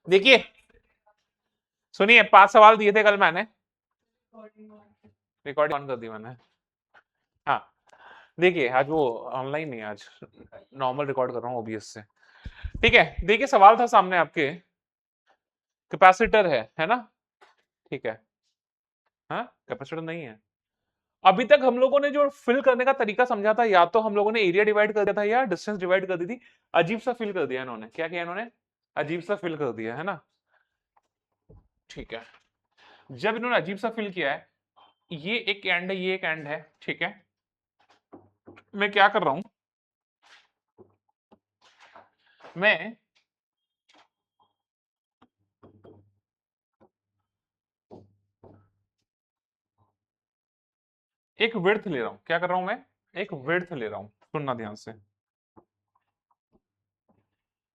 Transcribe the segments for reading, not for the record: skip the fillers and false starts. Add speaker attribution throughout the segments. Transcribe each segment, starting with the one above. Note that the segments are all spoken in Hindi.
Speaker 1: देखिए सुनिए, 5 सवाल दिए थे कल मैंने, रिकॉर्डिंग ऑन कर दी मैंने। हाँ देखिए, आज वो ऑनलाइन नहीं, आज नॉर्मल रिकॉर्ड कर रहा हूँ ओबीएस से। ठीक है, देखिए सवाल था सामने आपके, कैपेसिटर है ना? ठीक है, हाँ कैपेसिटर नहीं है। अभी तक हम लोगों ने जो फिल करने का तरीका समझा था, या तो हम लोगों ने एरिया डिवाइड कर दिया था या डिस्टेंस डिवाइड कर दी थी। अजीब सा फिल कर दिया इन्होंने, क्या किया इन्होंने? अजीब सा फिल कर दिया है ना। ठीक है, जब इन्होंने अजीब सा फिल किया है, ये एक एंड है, ये एक एंड है, ठीक है। मैं क्या कर रहा हूं, मैं एक विड्थ ले रहा हूं। क्या कर रहा हूं मैं? एक विड्थ ले रहा हूं। सुनना ध्यान से,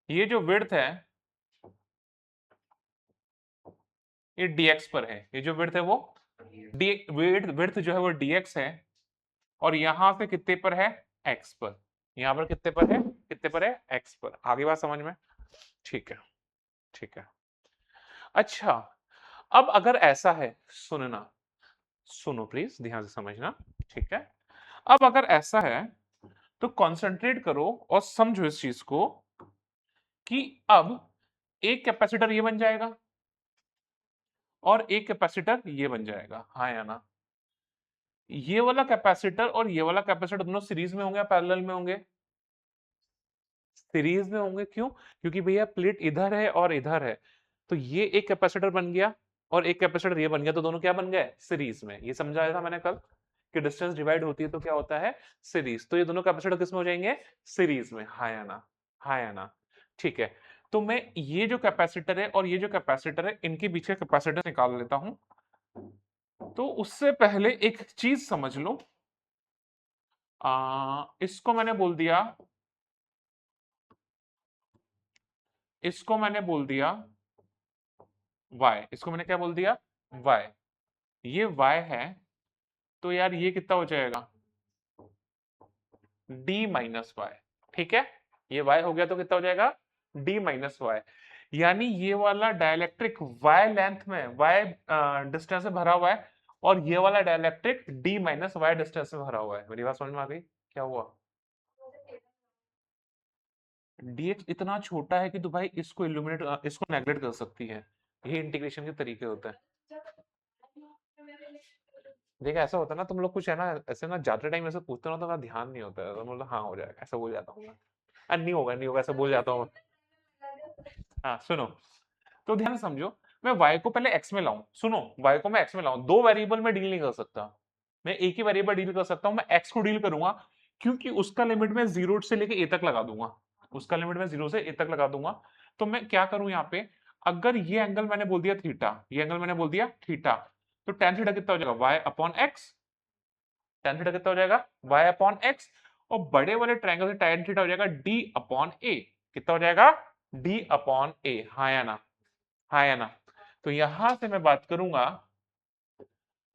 Speaker 1: ये जो विड्थ है ये dx पर है। ये जो विड्थ है वो डी विड्थ जो है वो dx है, और यहां से कितने पर है? x पर। यहां पर कितने पर है? कितने पर है? x पर। आगे बात समझ में? ठीक है, ठीक है। अच्छा, अब अगर ऐसा है, सुनना, सुनो प्लीज ध्यान से समझना, ठीक है। अब अगर ऐसा है तो कंसंट्रेट करो और समझो इस चीज को कि अब एक कैपेसिटर ये बन जाएगा और एक कैपेसिटर ये बन जाएगा, हाँ या ना? ये वाला कैपेसिटर और ये वाला कैपेसिटर दोनों सीरीज में होंगे या पैरेलल में होंगे? सीरीज में होंगे। क्यों? क्योंकि भैया प्लेट इधर है और इधर है, तो ये एक कैपेसिटर बन गया और एक कैपेसिटर ये बन गया, तो दोनों क्या बन गए? सीरीज में। ये समझाया था मैंने कल कि डिस्टेंस डिवाइड होती है तो क्या होता है? सीरीज। तो ये दोनों कैपेसिटर किस में हो जाएंगे? सीरीज में, हाँ या ना? हाँ या ना? ठीक है, तो मैं ये जो कैपेसिटर है और ये जो कैपेसिटर है, इनके बीच का कैपेसिटर निकाल लेता हूं। तो उससे पहले एक चीज समझ लो, इसको मैंने बोल दिया, इसको मैंने बोल दिया y, इसको मैंने क्या बोल दिया? y। ये y है, तो यार ये कितना हो जाएगा? d minus Y. ठीक है, ये y हो गया तो कितना हो जाएगा? d minus Y. यानी ये वाला डाइलेक्ट्रिक y लेंथ में, y डिस्टेंस से भरा हुआ है, और ये वाला dielectric d minus Y distance से भरा हुआ है। मेरी बात समझ में आ गई? क्या हुआ? dx इतना छोटा है कि तो भाई इसको इल्यूमिनेट, इसको नेगलेक्ट कर सकती है। ये इंटीग्रेशन के तरीके होते हैं। देखा, ऐसा होता है ना, तुम लोग कुछ है ना, ऐसे ना जाते टाइम ऐसे पूछते हो ना, तो मेरा ध्यान नहीं होता है, तो मतलब हाँ हो जाएगा ऐसा बोल जाता हूँ मैं। नहीं होगा, नहीं होगा ऐसा बोल जाता हूँ। हाँ सुनो, तो ध्यान से समझो, मैं y को पहले x में लाऊं। सुनो, y को मैं x में लाऊं, दो वेरिएबल में डील नहीं कर सकता। मैं एक ही वेरिएबल डील कर सकता हूं, मैं x को डील करूंगा, क्योंकि उसका लिमिट मैं जीरो से लेके a तक लगा दूंगा। उसका लिमिट मैं जीरो से a तक लगा दूंगा। तो मैं क्या करूं यहाँ पे, अगर ये एंगल मैंने बोल दिया थीटा, ये एंगल मैंने बोल दिया थीटा, तो tan थीटा कितना हो जाएगा? y upon x. tan theta कितना हो जाएगा? y upon x. और बड़े वाले ट्रायंगल से tan थीटा हो जाएगा d अपॉन a। कितना हो जाएगा? d upon a। हाँ या ना? हाँ या ना? तो यहां से मैं बात करूंगा,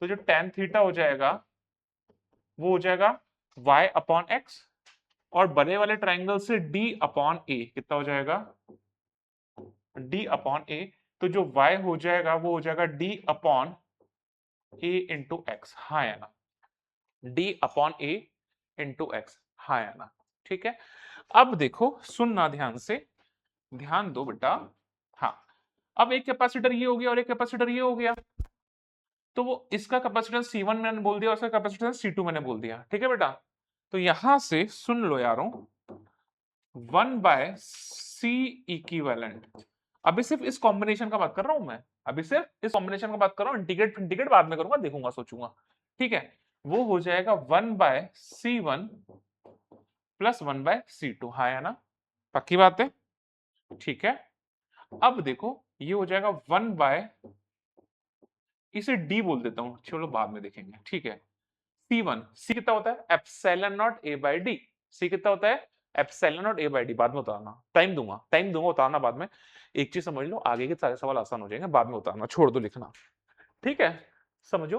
Speaker 1: तो जो tan थीटा हो जाएगा वो हो जाएगा y अपॉन एक्स, और बड़े वाले ट्रायंगल से d अपॉन a कितना हो जाएगा? d upon a। तो जो y हो जाएगा वो हो जाएगा d upon a into x. हाँ या ना? d upon a into x. हाँ या ना? ठीक है, अब देखो, सुनना ध्यान से, ध्यान दो बेटा। हाँ, अब एक कैपेसिटर ये हो गया और एक कैपेसिटर ये हो गया, तो वो इसका कैपेसिटेंस C1 मैंने बोल दिया और इसका कैपेसिटेंस C2 मैंने बोल दिया। ठीक है बेटा, तो यहां से सुन लो यारों, 1/C इक्विवेलेंट। अभी सिर्फ इस कॉम्बिनेशन का बात कर रहा हूं मैं, अभी सिर्फ इस कॉम्बिनेशन का बात कर रहा हूं, इंटीग्रेट इंटीग्रेट बाद में करूंगा, देखूंगा, सोचूंगा। ठीक है, वो हो जाएगा 1/C1 प्लस 1/C2। हाँ या ना? पक्की बात है? ठीक है, अब देखो, ये हो जाएगा 1 बाय, इसे डी बोल देता हूं, चलो बाद में देखेंगे। ठीक है, C1, सी कितना होता है? Epsilon naught A by D. C कितना होता है? Epsilon naught A by D. बाद में उतारना, टाइम दूंगा उतारना बाद में। एक चीज समझ लो, आगे के सारे सवाल आसान हो जाएंगे, बाद में उतारना, छोड़ दो लिखना। ठीक है, समझो,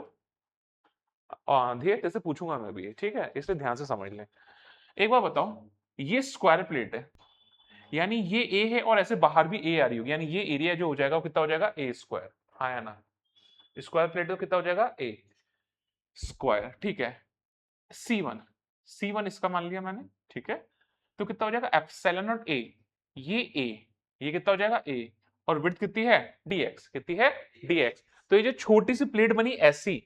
Speaker 1: धीरे जैसे पूछूंगा मैं भी, ठीक है, इसलिए ध्यान से समझ लें। एक बार बताओ, ये स्क्वायर प्लेट है, यानी ये ए है और ऐसे बाहर भी ए आ रही होगी, यानी ये एरिया जो हो जाएगा वो कितना हो जाएगा ए स्क्वायर। हाँ या ना, स्क्वायर प्लेट तो कितना हो जाएगा ए स्क्वायर। ठीक है, C1, C1 इसका मान लिया मैंने। ठीक है, तो कितना हो जाएगा एप्सिलॉन नॉट ए, ये ए, ये कितना हो जाएगा ए, और विड्थ कितनी है dx, कितनी है dx। तो ये जो छोटी सी प्लेट बनी ऐसी,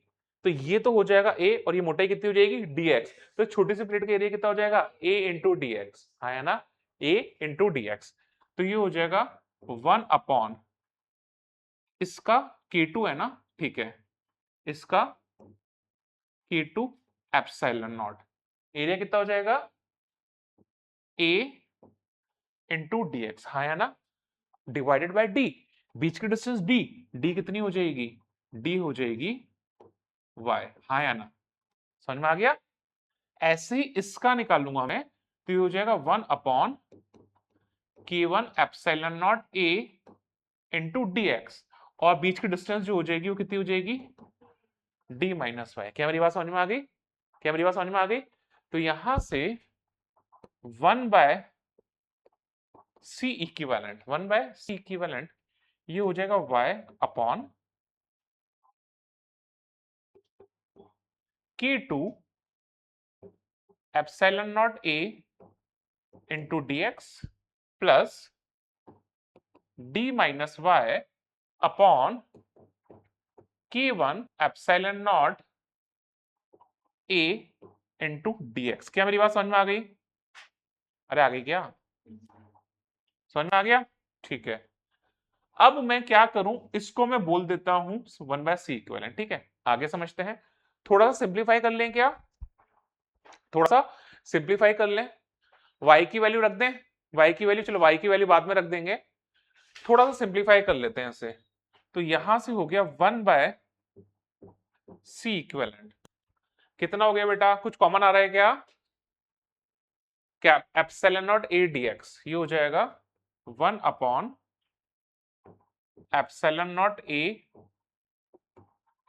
Speaker 1: तो ये तो हो जाएगा ए, और ये मोटाई कितनी हो जाएगी dx। तो छोटी सी प्लेट का एरिया कितना हो जाएगा a इंटू डी एक्स। हाँ है ना, a इंटू डी एक्स। तो ये हो जाएगा 1 अपॉन इसका K2 है ना, ठीक है, इसका K2 एप्सिलॉन नॉट, एरिया कितना हो जाएगा a इंटू डी एक्स। हाँ है ना, डिवाइडेड बाय डी, बीच की डिस्टेंस d, d कितनी हो जाएगी, d हो जाएगी y। हाँ या ना, समझ में आ गया। ऐसे ही इसका निकालूंगा मैं, तो ये हो जाएगा 1 upon K1 epsilon naught a into D x, और बीच की डिस्टेंस जो हो जाएगी वो कितनी हो जाएगी d माइनस वाई। क्या मेरी बात समझ में आ गई, क्या मेरी बात समझ में आ गई। तो यहां से 1 by C equivalent, 1 by C equivalent, ये हो जाएगा y upon K2 epsilon naught a into D X plus d minus Y upon K1 epsilon naught a into D X. क्या मेरी बात समझ में आ गई, अरे आ गई क्या, समझ में आ गया। ठीक है, अब मैं क्या करूं, इसको मैं बोल देता हूं 1 बाय सी इक्विवेलेंट। ठीक है, आगे समझते हैं, थोड़ा सा सिंप्लीफाई कर लें क्या, थोड़ा सा सिंप्लीफाई कर लें, y की वैल्यू रख दें, y की वैल्यू, चलो y की वैल्यू बाद में रख देंगे, थोड़ा सा सिंप्लीफाई कर लेते हैं इसे। तो यहां से हो गया 1 बाय सी इक्विवेलेंट, कितना हो गया बेटा, कुछ कॉमन आ रहा है क्या, क्या एप्सिलॉन नॉट a dx, ये हो जाएगा 1 upon epsilon naught a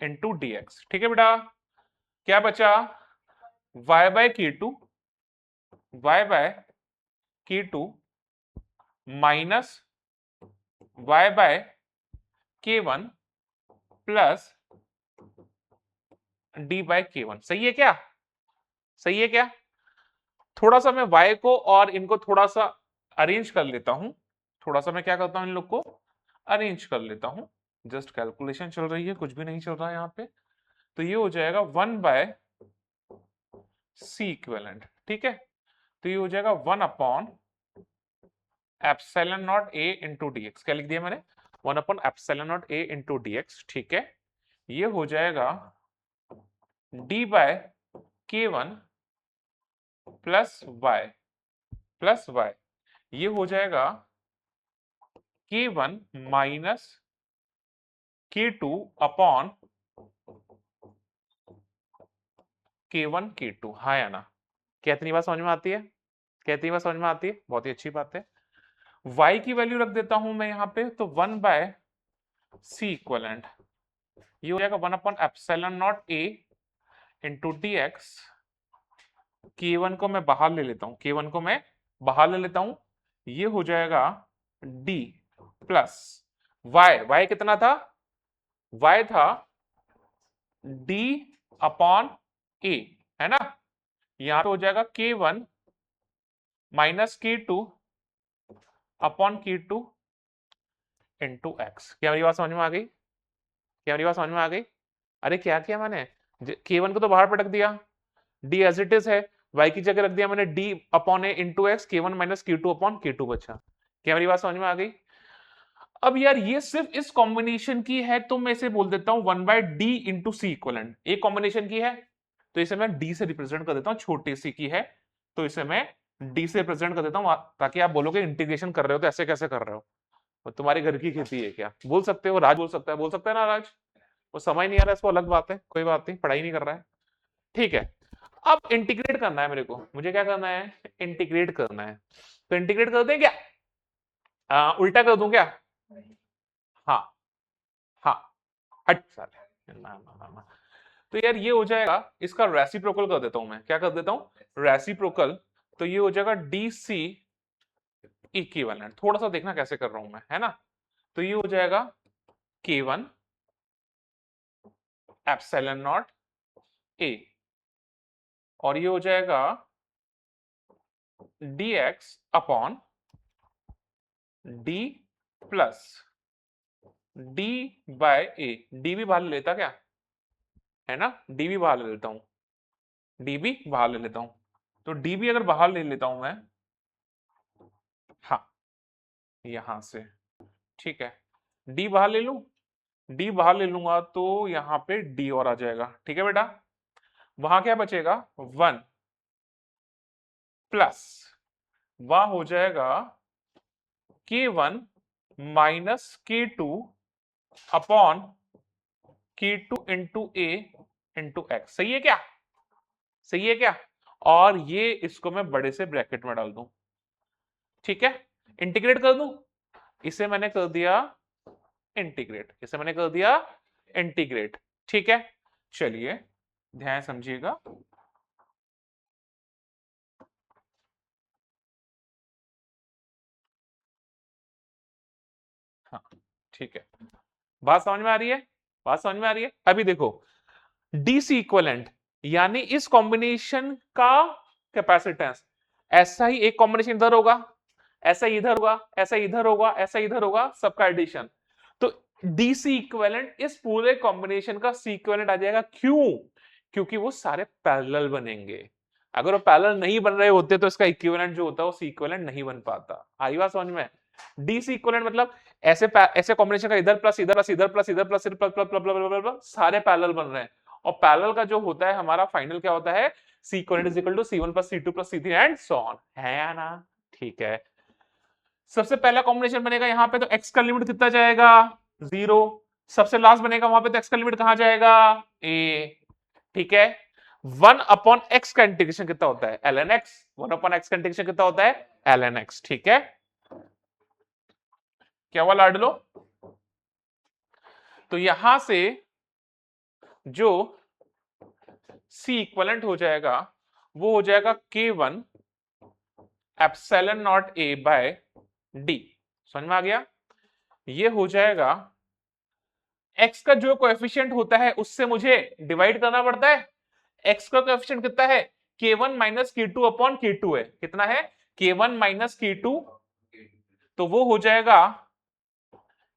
Speaker 1: into dx। ठीक है बेटा, क्या बचा y by K2, y by K2 minus y by K1 plus d by K1। सही है क्या, सही है क्या। थोड़ा सा मैं y को और इनको थोड़ा सा अरेंज कर लेता हूं, थोड़ा सा मैं क्या करता हूं, इन लोग को अरेंज कर लेता हूं, जस्ट कैलकुलेशन चल रही है, कुछ भी नहीं चल रहा है यहाँ पे। तो ये हो जाएगा 1 बाय सी इक्विवेलेंट। ठीक है, तो ये हो जाएगा 1 upon epsilon naught a into D X. क्या लिख दिया मैंने, 1 upon epsilon naught a into D x. ठीक है, ये हो जाएगा d by K1 plus y, ये हो जाएगा K1 minus K2 upon K1 K2। हाँ या ना, क्या इतनी बात समझ में आती है, क्या इतनी बात समझ में आती है, बहुत ही अच्छी बात है। y की वैल्यू रख देता हूं मैं यहाँ पे, तो 1 बाय सी इक्विवेलेंट, ये हो जाएगा 1 upon epsilon naught a into D x. K1 को मैं बाहर ले लेता हूं, K1 को मैं बाहर ले लेता हूं, ये हो जाएगा d प्लस y कितना था, y था d अपॉन a, है ना, यहां पे हो जाएगा K1 minus K2 upon K2 into x. क्या मेरी बात समझ में आ गई, क्या मेरी बात समझ में आ गई। अरे क्या किया मैंने, K1 को तो बाहर पटक दिया, d एज इट इज है, y की जगह रख दिया मैंने d upon a into x, K1 minus K2 upon K2 बचा। क्या मेरी बात समझ में आ गई। अब यार ये सिर्फ इस कॉम्बिनेशन की है, तो मैं इसे बोल देता हूं 1 बाय डी इंटू सी इक्वलेंट, एक कॉम्बिनेशन की है, तो इसे मैं डी से रिप्रेजेंट कर देता हूं, छोटी सी की है तो इसे मैं डी से रिप्रेजेंट कर देता हूं, ताकि आप बोलोगे इंटीग्रेशन कर रहे हो तो ऐसे कैसे कर रहे हो, वो तुम्हारे घर की खेती है क्या, बोल सकते हो, राज बोल सकता है ना राज, वो समझ नहीं आ रहा है इसको, अलग बात है, कोई बात नहीं, पढ़ाई नहीं कर रहा है। ठीक है, अब इंटीग्रेट करना है मेरे को, मुझे क्या करना है, इंटीग्रेट करना है, तो इंटीग्रेट कर दें क्या, उल्टा कर दूं क्या, हाँ हाँ, अच्छा ना, ना, ना। तो यार ये हो जाएगा, इसका रेसिप्रोकल कर देता हूं मैं, क्या कर देता हूं, रेसिप्रोकल, तो ये हो जाएगा डी सी इक्विवेलेंट। थोड़ा सा देखना कैसे कर रहा हूं मैं, है ना। तो ये हो जाएगा K1 एप्सिलॉन नॉट A, और ये हो जाएगा dx upon d plus d by a। d भी बाहर ले लेता क्या, है ना, d भी बाहर ले लेता हूं, d भी बाहर ले लेता हूं। तो d भी अगर बाहर ले लेता हूं मैं, हाँ, यहां से, ठीक है, d बाहर ले लूं, d बाहर ले लूंगा तो यहां पे d और आ जाएगा, ठीक है बेटा। वहां क्या बचेगा, 1 प्लस वहां हो जाएगा K1 minus K2 upon K2 into A into x. सही है क्या, सही है क्या। और ये इसको मैं बड़े से ब्रैकेट में डाल दूं, ठीक है, इंटीग्रेट कर दूं। इसे मैंने कर दिया इंटीग्रेट, इसे मैंने कर दिया इंटीग्रेट, ठीक है। चलिए ध्यान समझिएगा। हाँ ठीक है, बात समझ में आ रही है, बात समझ में आ रही है। अभी देखो डीसी इक्विवेलेंट यानी इस कॉम्बिनेशन का कैपेसिटेंस, ऐसा ही एक कॉम्बिनेशन इधर होगा, ऐसा इधर होगा, ऐसा इधर होगा, ऐसा इधर होगा, सबका एडिशन। तो डीसी इक्विवेलेंट इस पूरे कॉम्बिनेशन का सी इक्विवेलेंट आ जाएगा। क्यों, क्योंकि वो सारे पैरेलल बनेंगे। अगर वो पैरेलल नहीं बन रहे होते तो इसका इक्विवेलेंट जो होता है वो सी इक्विवेलेंट नहीं बन पाता। आई बात समझ में। डीसी इक्विवेलेंट मतलब ऐसे कॉम्बिनेशन का इधर प्लस इधर प्लस इधर प्लस इधर प्लस प्लस प्लस प्लस सारे पैरेलल बन रहे हैं। और पैरेलल का जो होता है हमारा फाइनल क्या होता है, C equivalent is equal to C1 plus C2 plus C3 and so on, है या ना। ठीक है, सबसे पहला कॉम्बिनेशन बनेगा यहां पे, तो x का लिमिट कितना जाएगा, 0। सबसे लास्ट बनेगा वहां पे, तो x का लिमिट कहां जाएगा, a, ठीक है। 1 अपॉन x का इंटीग्रेशन कितना होता है, ln x। 1 अपॉन x का इंटीग्रेशन कितना होता है, ln x, ठीक है। क्या हुआ लाडलो, तो यहां से जो C इक्विवेलेंट हो जाएगा वो हो जाएगा K1 epsilon naught A by D। समझ में आ गया। ये हो जाएगा x का जो कोएफिशिएंट होता है उससे मुझे डिवाइड करना पड़ता है। x का कोएफिशिएंट कितना है, K1 minus K2 upon K2 है, कितना है, K1 माइनस K2, तो वो हो जाएगा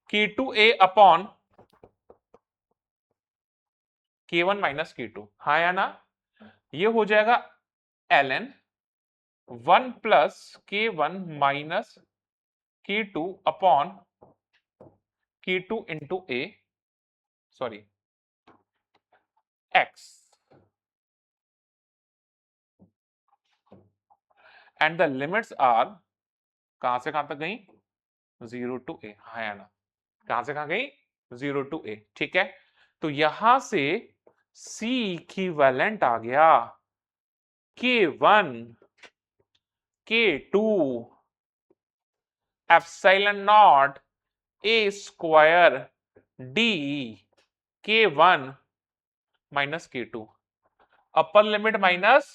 Speaker 1: K2A upon K1 minus K2, हाँ या ना। ये हो जाएगा ln 1 plus K1 minus K2 upon K2 into A, sorry x, and the limits are, कहां से कहां तक गई, 0 टू a, हाँ या ना, कहां से कहां गई, 0 टू a, ठीक है। तो यहां से C इक्विवेलेंट आ गया K1 K2 epsilon naught A square D K1 minus K2, upper limit minus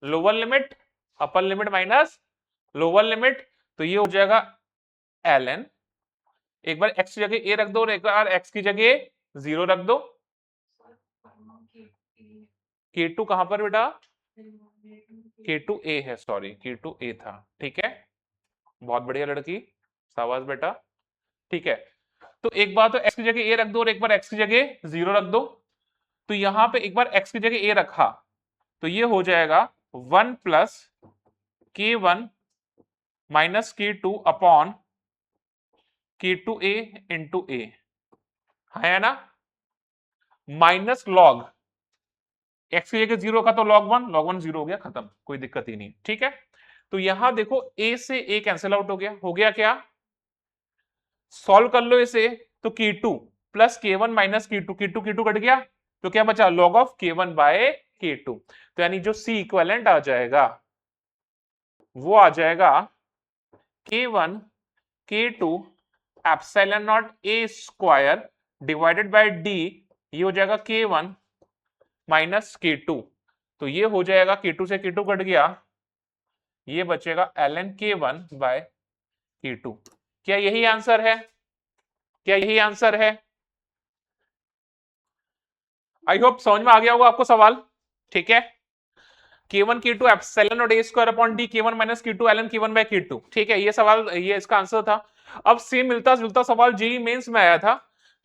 Speaker 1: lower limit, upper limit minus lower limit, तो ये हो जाएगा ln, एक बार x की जगह a रख दो और एक बार x की जगह 0 रख दो। K2 कहां पर बेटा, K2A है, सॉरी K2A था, ठीक है, बहुत बढ़िया लड़की, शाबाश बेटा, ठीक है। तो एक बार तो x की जगह a रख दो और एक बार x की जगह 0 रख दो। तो यहां पे एक बार x की जगह a रखा तो ये हो जाएगा 1 plus K1 minus K2 upon K2A into A, है ना, माइनस लॉग x की जगह 0 का तो log 1 0 हो गया, खत्म, कोई दिक्कत ही नहीं, ठीक है। तो यहां देखो a से a कैंसिल आउट हो गया क्या, सॉल्व कर लो इसे, तो K2 plus K1 minus K2, K2 cut गया, तो क्या बचा, log of K1 by K2। तो यानी जो C इक्विवेलेंट आ जाएगा वो आ जाएगा K1 K2 epsilon naught A square divided by D, ये हो जाएगा K1 माइनस K2, तो ये हो जाएगा K2 से K2 कट गया, ये बचेगा ln K1 बाय Q2। क्या यही आंसर है? क्या यही आंसर है? आई होप समझ में आ गया होगा आपको सवाल। ठीक है, K1 K2 epsilon naught a square upon d K1 minus Q2 ln K1 by K2। ठीक है, ये सवाल, ये इसका आंसर था। अब सेम मिलता जुलता सवाल जेईई मेंस में आया था,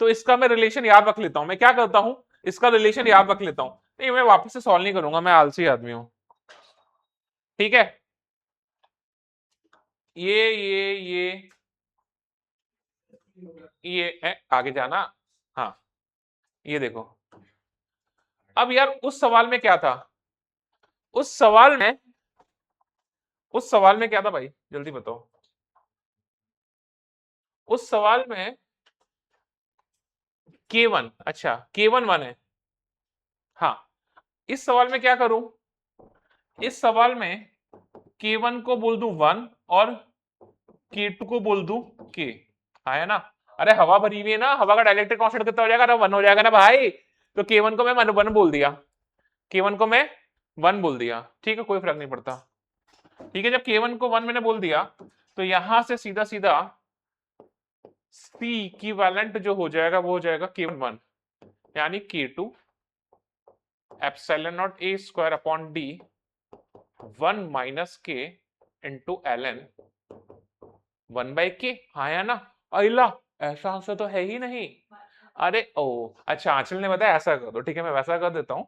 Speaker 1: तो इसका मैं रिलेशन याद रख लेता हूं। मैं क्या करता हूं, इसका रिलेशन याद रख लेता हूं। नहीं, मैं वापस से सॉल्व नहीं करूंगा, मैं आलसी आदमी हूं। ठीक है, ये आगे जाना। हाँ, ये देखो। अब यार उस सवाल में क्या था, उस सवाल में, उस सवाल में क्या था भाई, जल्दी बताओ। उस सवाल में K1, अच्छा K1 1 है। हाँ, इस सवाल में क्या करूं, इस सवाल में K1 को बोल दूं 1 और K2 को बोल दूं K। है ना? अरे हवा भरी हुई है ना, हवा का डाइलेक्ट्रिक कांस्टेंट कितना हो जाएगा, 1 हो जाएगा ना भाई। तो K1 को मैं 1 बोल दिया, K1 को मैं 1 बोल दिया। ठीक है, कोई फर्क नहीं पड़ता। ठीक है, जब K1 को 1 मैंने बोल दिया, तो यहां से सीधा सीधा C इक्विवेलेंट जो हो जाएगा वो हो जाएगा K1 1, यानी K2 epsilon naught a square upon d 1 minus k into ln 1 by के। हाँ या ना? अला, ऐसा आंसर तो है ही नहीं। अरे ओ, अच्छा आंचल ने बताया ऐसा कर दो, ठीक है मैं वैसा कर देता हूँ।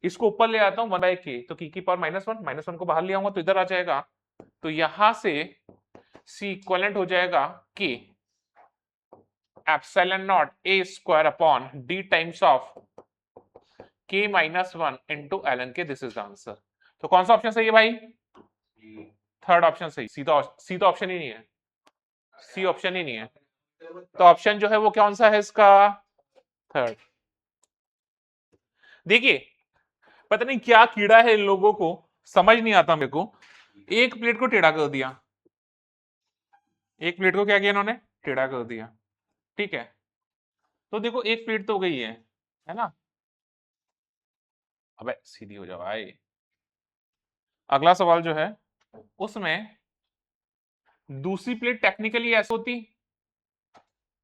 Speaker 1: इसको ऊपर ले आता हूँ 1 बाई के, तो की पावर -1, -1 को बाहर ले आऊंगा तो इधर आ जाएगा। तो यहां से सी इक्वलेंट हो जाएगा K epsilon naught a square upon d times of k -1 into ln के। This is the answer. तो कौन सा ऑप्शन सही है भाई? थर्ड ऑप्शन सही। सी तो ऑप्शन ही नहीं है, सी ऑप्शन ही नहीं है। तो ऑप्शन जो है वो कौन सा है इसका? थर्ड। देखिए, पता नहीं क्या कीड़ा है इन लोगों को, समझ नहीं आता मेरे को। एक प्लेट को टेढ़ा कर दिया, एक प्लेट को क्या किया इन्होंने, टेढ़ा कर दिया। ठीक है, तो देखो एक प्लेट तो हो गई है ना? अबे सीधी हो जाओ भाई। अगला सवाल जो है उसमें दूसरी प्लेट टेक्निकली ऐसी होती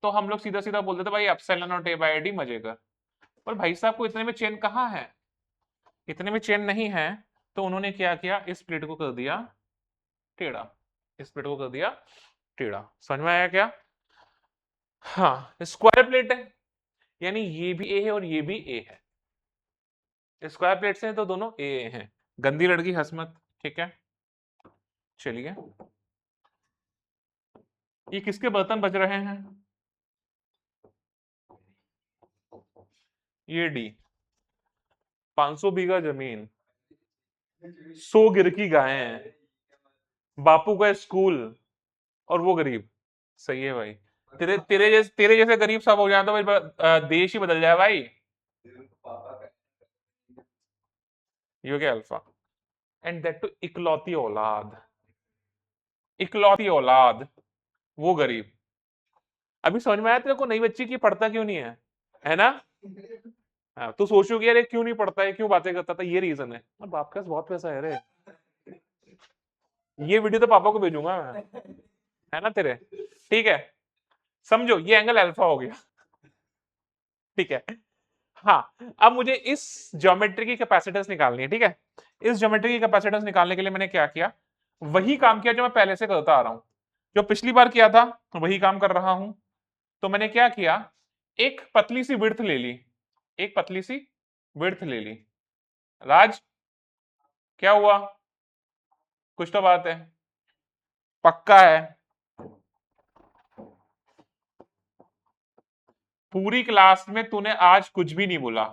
Speaker 1: तो हम लोग सीधा सीधा बोल देते भाई epsilon naught a by d मजे कर। पर भाई साहब को इतने में चेन कहाँ है, इतने में चेन नहीं है। तो उन्होंने क्या किया, इस प्लेट को कर दिया टेढ़ा, इस प्लेट को कर दिया टेढ़ा। समझ में आया क्या? हाँ, स्क्वायर प्लेट है, यानी ये भी ए है और ये भी ए है। स्क्वायर प्लेट से हैं तो दोनों ए हैं। गंदी लड़की हंस मत, ठीक है? चलिए, ये किसके बर्तन बज रहे हैं? ये डी, 500 बीघा जमीन, 100 गिर की गायें, बापू का स्कूल और वो गरीब। सही है भाई। तेरे जैसे गरीब सब हो जाए तो भाई देश ही बदल जाए भाई। यू क्या अल्फा, एंड दैट टू इकलौती औलाद, इकलौती औलाद, वो गरीब। अभी समझ में आया तेरे को नई बच्ची की पढ़ता क्यों नहीं है ना? हाँ, तू सोचोगे यार क्यों नहीं पढ़ता है, क्यों बातें करता था, ये रीजन है। और बाप के पास बहुत पैसा है रे। ये वीडियो तो पापा को भेजूंगा मैं, है ना तेरे? ठीक है, समझो ये एंगल अल्फा हो गया। ठीक है, हाँ अब मुझे इस ज्योमेट्री की कैपेसिटेंस निकालनी है। ठीक है, इस ज्योमेट्री की कैपेसिटेंस निकालने के लिए मैंने क्या किया, वही काम किया जो मैं पहले से करता आ रहा हूं, जो पिछली बार किया था वही काम कर रहा हूं। तो मैंने क्या किया, एक पतली सी विड्थ ले ली, एक पतली सी विड्थ ले ली। राज, क्या हुआ? कुछ तो बात है, पक्का है? पूरी क्लास में तूने आज कुछ भी नहीं बोला,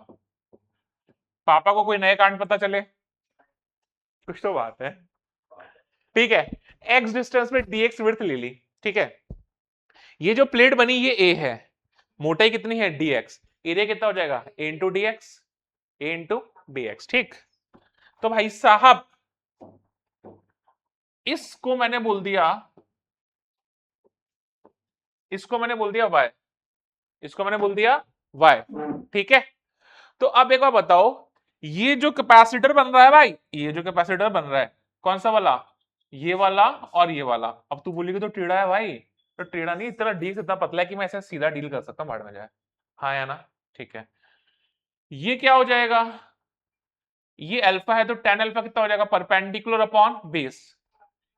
Speaker 1: पापा को कोई नए कांड पता चले, कुछ तो बात है। ठीक है, एक्स डिस्टेंस में dx विड्थ ले ली। ठीक है, ये जो प्लेट बनी ये a है, मोटाई कितनी है dx, एरिया कितना हो जाएगा a into D x, A into D x. ठीक, तो भाई साहब इसको मैंने बोल दिया, इसको मैंने बोल दिया y, इसको मैंने बोल दिया y। ठीक है, तो अब एक बार बताओ, ये जो कैपेसिटर बन रहा है भाई, ये जो कैपेसिटर बन रहा है कौन सा वाला, ये वाला और ये वाला। अब तू बोलेगी तो टेढ़ा है भाई, तो टेढ़ा नहीं, तेरा डीएक्स इतना पतला है कि मैं ऐसे सीधा डील कर सकता हूँ, बाढ़ में जाए। हाँ या ना? ठीक है, ये क्या हो जाएगा, ये अल्फा है तो tan अल्फा कितना हो जाएगा, परपेंडिकुलर अपॉन बेस,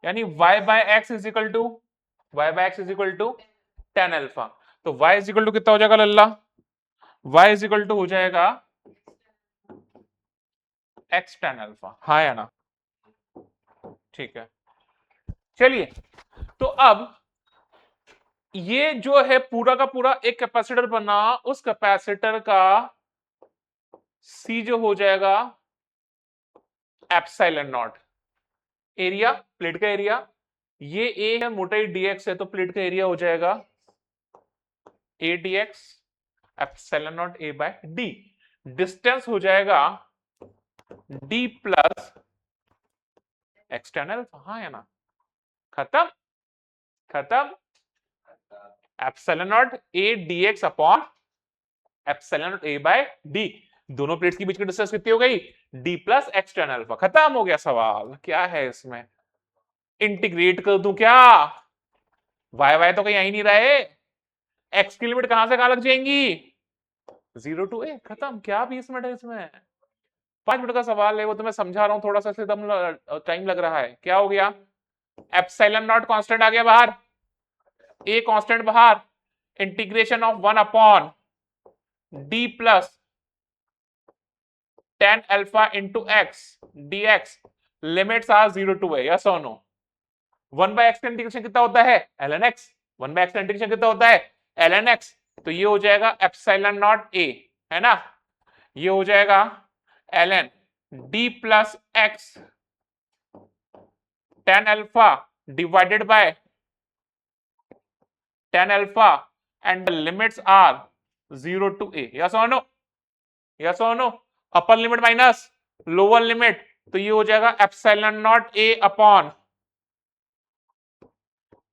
Speaker 1: यानी y by X is equal to, y by X is equal to tan alpha. तो y इज इक्वल टू कितना हो जाएगा लल्ला, y इज इक्वल टू हो जाएगा x tan अल्फा। हाँ या ना? ठीक है, चलिए, तो अब ये जो है पूरा का पूरा एक कैपेसिटर बना, उस कैपेसिटर का C जो हो जाएगा एप्सिलॉन नॉट, एरिया, प्लेट का एरिया, ये A है, मोटाई dx है, तो प्लेट का एरिया हो जाएगा A dx epsilon naught A by D। Distance हो जाएगा D प्लस एक्सटर्नल। हाँ या ना? खत्म, खत्म। Epsilon naught A dx upon epsilon naught A by D, दोनों प्लेट्स के बीच की डिस्टेंस कितनी हो गई, D प्लस एक्सटर्नल अल्फा। खत्म हो गया सवाल। क्या है इसमें, इंटीग्रेट कर दूं क्या, वाई वाई तो कहीं आ ही नहीं रहा है, एक्स की लिमिट कहां से कहां लग जाएंगी, 0 टू a। खत्म, क्या 20 मिनट है इसमें, 5 मिनट का सवाल है वो, तो मैं समझा रहा हूं, थोड़ा सा एकदम टाइम लग रहा है। क्या हो गया, एप्सिलॉन नॉट कांस्टेंट आ गया बाहर, a कांस्टेंट बाहर, integration of 1 upon d plus tan alpha into X dx, limits are 0 to a, yes और नो। 1 बाय एक्स का इंटीग्रेशन कितना होता है, ln x, 1 बाय एक्स का इंटीग्रेशन कितना होता है, ln x, तो ये हो जाएगा एप्सिलॉन नॉट a, है ना, ये हो जाएगा ln d plus X tan alpha divided by tan alpha and the limits are 0 to a, yes और नो, यस और no. Upper limit minus lower limit, तो ये हो जाएगा epsilon naught a upon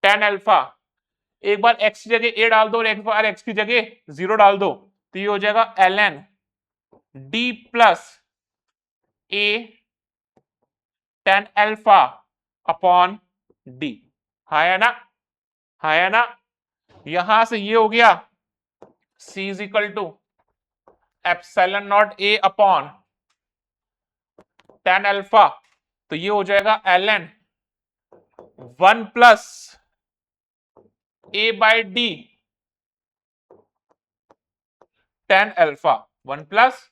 Speaker 1: tan alpha, एक बार x की जगह a डाल दो और एक बार x की जगह 0 डाल दो, तो ये हो जाएगा ln d plus a tan alpha upon d। हाँ या ना, हाँ या ना? यहां से ये हो गया c is equal to epsilon naught a upon tan alpha, तो ये हो जाएगा ln 1 plus a by d tan alpha, 1 plus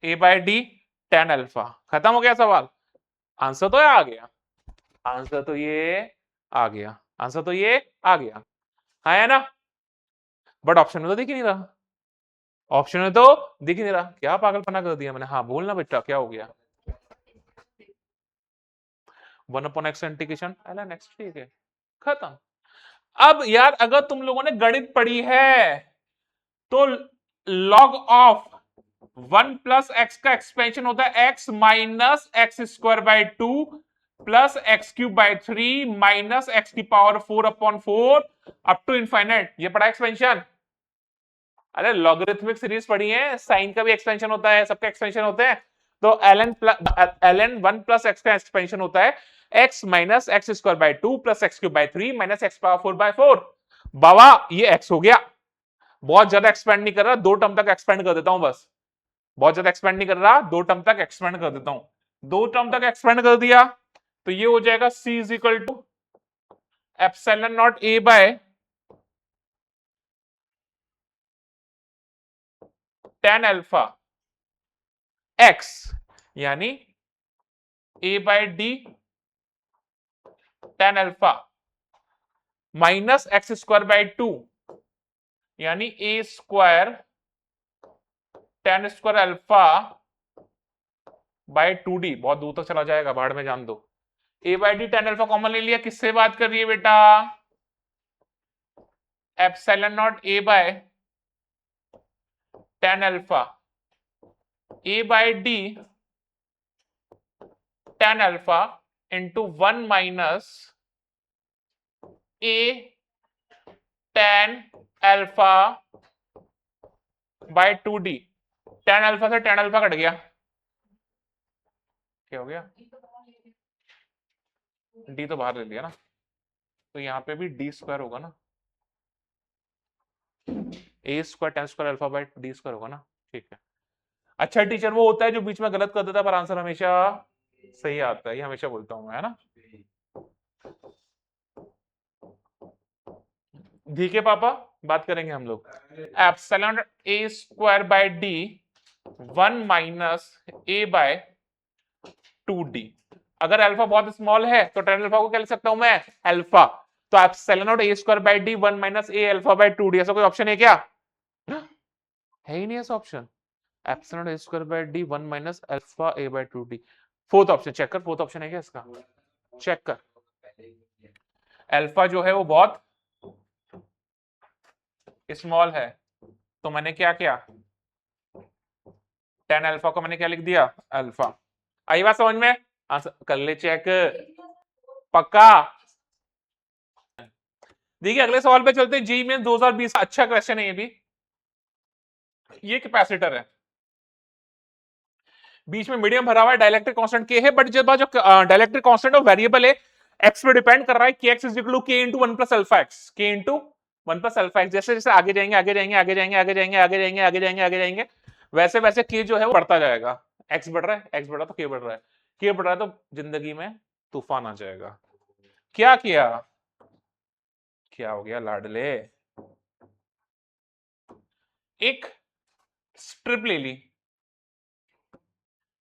Speaker 1: a by d tan alpha. खत्म हो गया सवाल। आंसर तो आ गया, आंसर तो ये आ गया, आंसर तो ये आ गया, हाँ है ना? बट ऑप्शन में तो दिख ही नहीं रहा, ऑप्शन में तो दिख ही नहीं रहा, क्या पागलपना कर दिया मैंने। हाँ बोलना बेटा, क्या हो गया, 1 upon x integration ln x, ठीक है, खत्म। अब यार अगर तुम लोगों ने गणित पढ़ी है तो log ऑफ 1 प्लस एक्स का एक्सपेंशन होता है x minus x square by 2 plus x cube by 3 minus x की power 4 upon 4 up to infinite. ये पढ़ा एक्सपेंशन, अरे लॉगरिथमिक सीरीज पढ़ी है, साइन का भी एक्सपेंशन होता है, सबका एक्सपेंशन होता है। तो ln 1 प्लस एक्स का एक्सपेंशन होता है x minus x square by 2 plus x cube by 3 minus X power 4 by 4। बाबा ये x हो गया, बहुत ज्यादा एक्सपेंड नहीं कर रहा, 2 टर्म तक एक्सपेंड कर देता हूं बस, बहुत ज्यादा एक्सपेंड नहीं कर रहा, 2 टर्म तक एक्सपेंड कर देता हूं, 2 टर्म तक एक्सपेंड कर दिया, तो ये हो जाएगा c is equal to epsilon naught a by tan alpha x, यानी a by d tan alpha minus x square by 2, यानी a square tan square alpha by 2d, बहुत दूर तक चला जाएगा, भाड़ में जान दो। a by D tan alpha common ले लिया, किससे बात कर रही है बेटा, epsilon naught a by tan alpha, a by d tan alpha into 1 minus a tan alpha by 2d, tan alpha से tan अल्फा कट गया, क्या हो गया, डी तो बाहर ले लिया ना, तो यहाँ पे भी डी स्क्वायर होगा ना, A square ten square alpha by D square होगा ना। ठीक है। अच्छा टीचर वो होता है जो बीच में गलत कर देता है पर आंसर हमेशा सही आता है, ये हमेशा बोलता हूं मैं, है ना। डी के पापा बात करेंगे हम लोग। Epsilon A square by D 1 minus A by 2d। अगर अल्फा बहुत स्मॉल है तो टेन अल्फा को क्या लिख सकता हूं मैं, अल्फा। तो epsilon naught A square by D 1 minus A alpha by 2d, ऐसा कोई ऑप्शन है क्या? है ही नहीं ऐसा option. Epsilon naught A square by D 1 minus alpha A by 2d। Fourth option check कर, फोर्थ ऑप्शन है क्या इसका, चेक कर। अल्फा जो है वो बहुत स्मॉल है, तो मैंने क्या किया, टेन अल्फा को मैंने क्या लिख दिया, अल्फा। आई बात समझ में? कर ले चेक पक्का। देखिए अगले सवाल पे चलते हैं। जी में 2020 अच्छा क्वेश्चन है ये भी। ये कैपेसिटर है, बीच में मीडियम भरा हुआ है, डाइलेक्ट्रिक कांस्टेंट के है, बट जब जो डाइलेक्ट्रिक कांस्टेंट है वेरिएबल है, एक्स पे डिपेंड कर रहा है, के एक्स इज इक्वल टू के इंटू 1 प्लस अल्फा एक्स, के इंटू 1 प्लस अल्फा एक्स। जैसे जैसे आगे जाएंगे आगे जाएंगे आगे जाएंगे आगे जाएंगे आगे जाएंगे आगे जाएंगे आगे जाएंगे, वैसे वैसे के जो है वो बढ़ता जाएगा। एक्स बढ़ रहा है, एक्स बढ़ रहा है तो के बढ़ रहा है, के बढ़ रहा है तो जिंदगी में तूफान आ जाएगा। क्या किया, क्या हो गया लाडले, एक स्ट्रिप ले ली,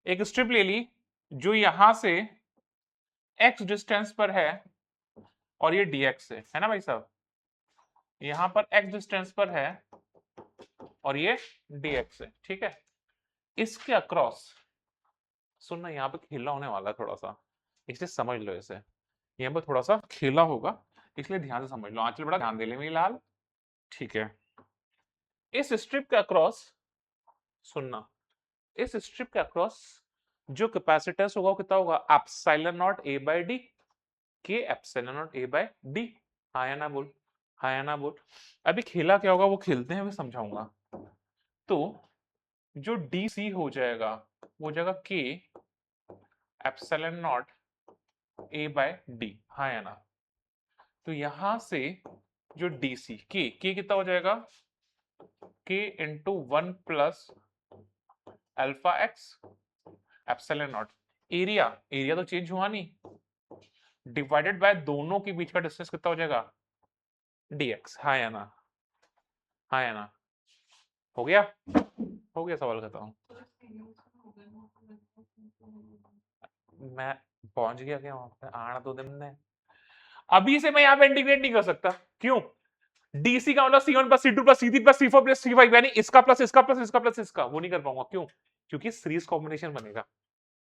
Speaker 1: एक स्ट्रिप ले ली जो यहां से x डिस्टेंस पर है और ये dx है ना भाई साहब, यहां पर x डिस्टेंस पर है और ये dx है, ठीक है। इसके अक्रॉस सुनना, यहाँ पे खेला होने वाला है थोड़ा सा, इसलिए समझ लो इसे, यहाँ पर थोड़ा सा खेला होगा इसलिए ध्यान से समझ लो। आंचल बड़ा ध्यान दे ले मेरी लाल, ठीक है। इस स्ट्रिप के अक्रॉस सुनना, इस स्ट्रिप के अक्रॉस जो कैपेसिटेंस होगा वो कितना होगा, epsilon naught A by D, K epsilon naught A by D. हाँ या ना बोल, हाँ या ना बोल। अभी खेला क्या होगा वो खेलते हैं, मैं समझाऊंगा। तो जो डी सी हो जाएगा वो जाएगा K epsilon naught A by D, हाँ या ना। तो यहां से जो डी सी के कितना हो जाएगा, के into 1 plus alpha x epsilon not, area, area तो चेंज हुआ नहीं, डिवाइडेड बाय दोनों के बीच का डिस्टेंस कितना हो जाएगा, dx। हाँ या ना, हाँ या ना, हो गया, हो गया सवाल खत्म। मैं पहुंच गया क्या वहां पे, आना तो दिन ने। अभी से मैं यहाँ पे इंटीग्रेट नहीं कर सकता, क्यों, डीसी का मतलब C1 plus C2 plus C3 plus C4 plus C5, यानी इसका प्लस इसका प्लस इसका प्लस इसका, वो नहीं कर पाऊंगा। क्यों, क्योंकि सीरीज कॉम्बिनेशन बनेगा।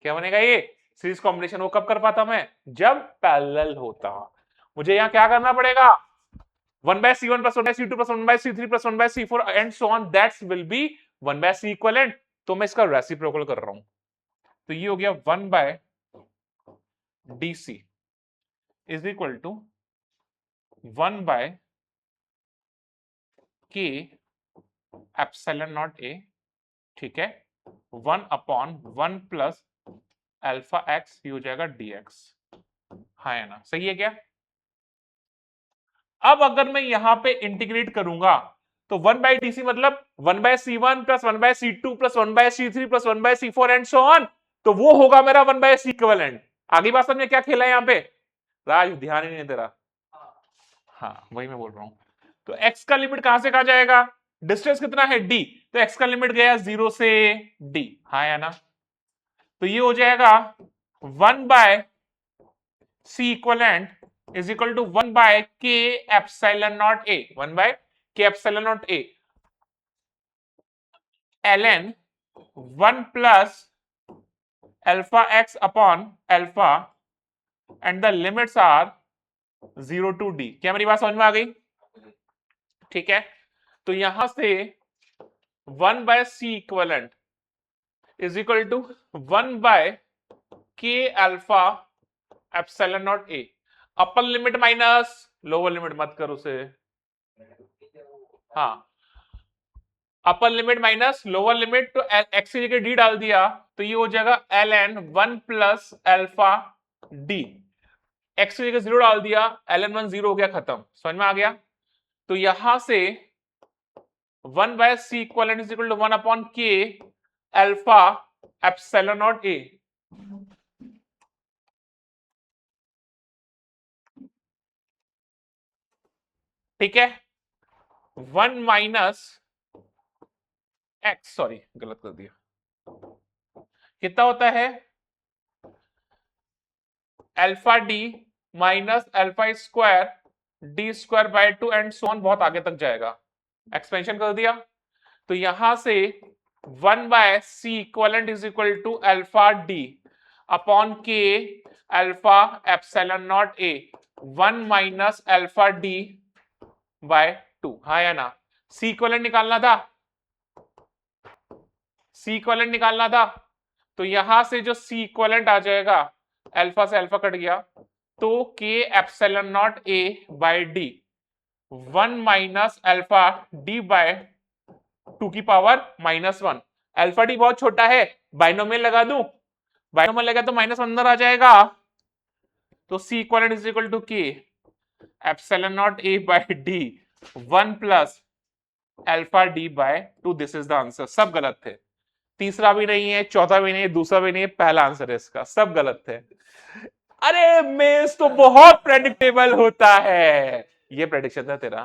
Speaker 1: क्या बनेगा ये, सीरीज कॉम्बिनेशन। वो कब कर पाता मैं, जब पैरेलल होता। मुझे यहाँ क्या करना पड़ेगा, 1 by C1 plus 1 by C2 plus 1 by C3 plus 1 by C4 and so on, that will be 1 by C equivalent। तो मैं इसका रेसिप्रोकल कर रहा हूं, तो ये हो गया 1 by DC is equal to 1 by K epsilon naught A, ठीक है, 1 अपॉन 1 प्लस अल्फा एक्स, ये हो जाएगा dx। हाँ है ना, सही है क्या। अब अगर मैं यहां पे इंटीग्रेट करूंगा तो 1 बाई डी सी मतलब 1 by C1 plus 1 by C2 plus 1 by C3 plus 1 by C4 and so on, तो वो होगा मेरा 1 बाय C इक्विवेलेंट। आगे बात समझ में, क्या खेला है यहाँ पे, राज ध्यान ही नहीं तेरा। हाँ वही मैं बोल रहा हूं। तो x का लिमिट कहां से कहां जाएगा, डिस्टेंस कितना है d, तो x का लिमिट गया 0 से d, हाँ या ना। तो ये हो जाएगा 1 by C equivalent is equal to 1 by k epsilon naught a, 1 by k epsilon naught a ln 1 plus alpha x upon alpha and the limits are 0 to d। क्या मेरी बात समझ में आ गई, ठीक है। तो यहां से 1 by c equivalent is equal to 1 by k alpha epsilon naught a, upper limit minus lower limit मत कर उसे, हाँ अपर लिमिट माइनस लोअर लिमिट, तो एक्स की जगह डी डाल दिया, तो ये हो जाएगा ln 1 plus alpha D. X की जगह 0 डाल दिया, ln1 0 हो गया, खत्म। समझ में आ गया? तो यहां से 1 by C equivalent is equal to 1 upon K alpha epsilon naught A. ठीक है, 1 माइनस एक्स, सॉरी गलत कर दिया, कितना होता है alpha D minus alpha square D square by 2 and so on, बहुत आगे तक जाएगा, एक्सपेंशन कर दिया। तो यहां से 1 by C equivalent is equal to alpha D upon K alpha epsilon naught A 1 minus alpha D by 2। हाँ या ना? सी इक्वलेंट निकालना था, सी इक्वलेंट निकालना था। तो यहां से जो सी इक्वलेंट आ जाएगा, अल्फा से अल्फा कट गया, तो K epsilon naught A by D 1 minus alpha D by 2 की पावर -1। अल्फा डी बहुत छोटा है, बाइनोमियल लगा दूं, बाइनोमियल लगा तो -1 अंदर आ जाएगा। तो C equivalent is equal to K epsilon naught A by D 1 plus alpha D by 2। This is the answer. सब गलत थे, तीसरा भी नहीं है, चौथा भी नहीं है, दूसरा भी नहीं है, पहला आंसर है इसका, सब गलत थे। अरे मेस तो बहुत प्रेडिक्टेबल होता है, ये प्रेडिक्शन था तेरा।